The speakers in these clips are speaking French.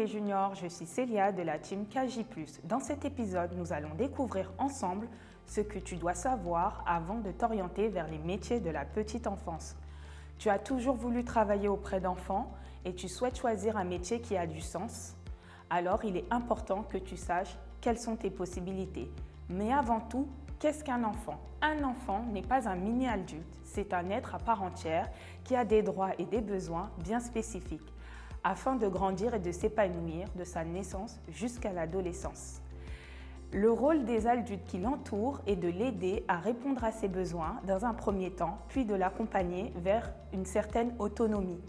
les juniors, je suis Célia de la team KJ+. Dans cet épisode, nous allons découvrir ensemble ce que tu dois savoir avant de t'orienter vers les métiers de la petite enfance. Tu as toujours voulu travailler auprès d'enfants et tu souhaites choisir un métier qui a du sens? Alors, il est important que tu saches quelles sont tes possibilités. Mais avant tout, qu'est-ce qu'un enfant? Un enfant n'est pas un mini-adulte, c'est un être à part entière qui a des droits et des besoins bien spécifiques, afin de grandir et de s'épanouir de sa naissance jusqu'à l'adolescence. Le rôle des adultes qui l'entourent est de l'aider à répondre à ses besoins dans un premier temps, puis de l'accompagner vers une certaine autonomie.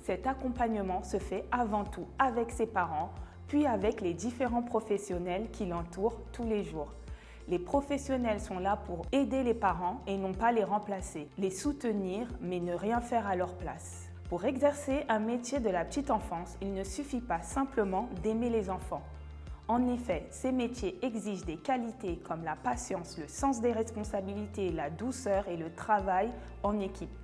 Cet accompagnement se fait avant tout avec ses parents, puis avec les différents professionnels qui l'entourent tous les jours. Les professionnels sont là pour aider les parents et non pas les remplacer, les soutenir mais ne rien faire à leur place. Pour exercer un métier de la petite enfance, il ne suffit pas simplement d'aimer les enfants. En effet, ces métiers exigent des qualités comme la patience, le sens des responsabilités, la douceur et le travail en équipe.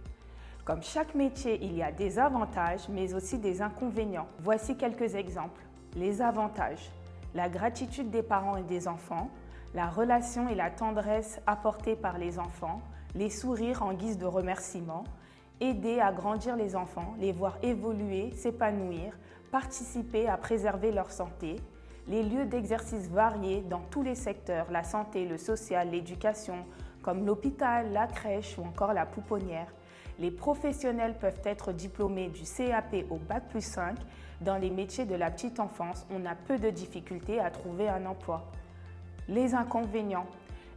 Comme chaque métier, il y a des avantages mais aussi des inconvénients. Voici quelques exemples. Les avantages: la gratitude des parents et des enfants, la relation et la tendresse apportées par les enfants, les sourires en guise de remerciement, aider à grandir les enfants, les voir évoluer, s'épanouir, participer à préserver leur santé, les lieux d'exercice variés dans tous les secteurs, la santé, le social, l'éducation, comme l'hôpital, la crèche ou encore la pouponnière. Les professionnels peuvent être diplômés du CAP au Bac+5. Dans les métiers de la petite enfance, on a peu de difficultés à trouver un emploi. Les inconvénients: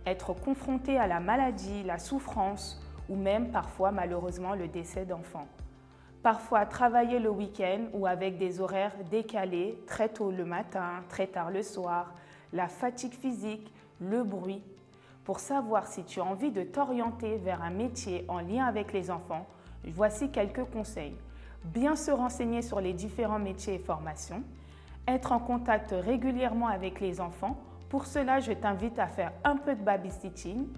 être confronté à la maladie, la souffrance ou même parfois malheureusement le décès d'enfants. Parfois travailler le week-end ou avec des horaires décalés, très tôt le matin, très tard le soir, la fatigue physique, le bruit. Pour savoir si tu as envie de t'orienter vers un métier en lien avec les enfants, voici quelques conseils. Bien se renseigner sur les différents métiers et formations, être en contact régulièrement avec les enfants. Pour cela, je t'invite à faire un peu de babysitting,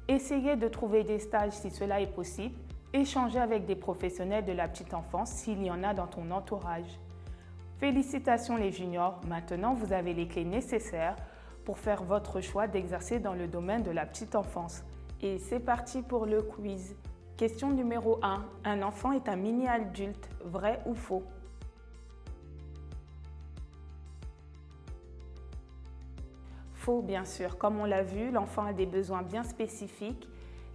essayer de trouver des stages si cela est possible, échanger avec des professionnels de la petite enfance s'il y en a dans ton entourage. Félicitations les juniors, maintenant vous avez les clés nécessaires pour faire votre choix d'exercer dans le domaine de la petite enfance. Et c'est parti pour le quiz. Question numéro 1. Un enfant est un mini-adulte, vrai ou faux? Faux, bien sûr. Comme on l'a vu, l'enfant a des besoins bien spécifiques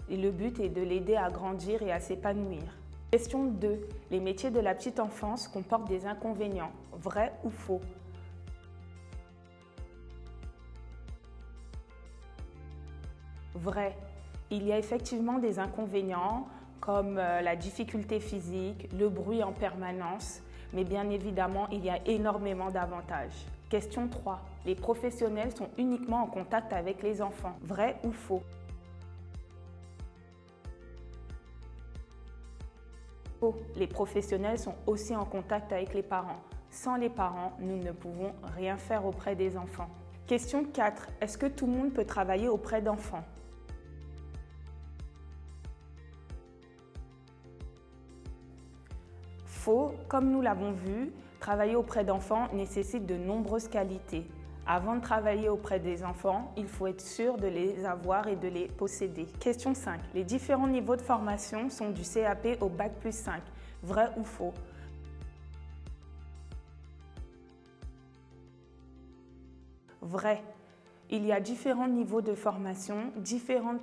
et le but est de l'aider à grandir et à s'épanouir. Question 2. Les métiers de la petite enfance comportent des inconvénients, vrai ou faux? Vrai. Il y a effectivement des inconvénients comme la difficulté physique, le bruit en permanence, mais bien évidemment, il y a énormément d'avantages. Question 3. Les professionnels sont uniquement en contact avec les enfants, vrai ou faux? Faux. Les professionnels sont aussi en contact avec les parents. Sans les parents, nous ne pouvons rien faire auprès des enfants. Question 4. Est-ce que tout le monde peut travailler auprès d'enfants? Faux. Comme nous l'avons vu, travailler auprès d'enfants nécessite de nombreuses qualités. Avant de travailler auprès des enfants, il faut être sûr de les avoir et de les posséder. Question 5. Les différents niveaux de formation sont du CAP au Bac+5. Vrai ou faux? Vrai. Il y a différents niveaux de formation, différentes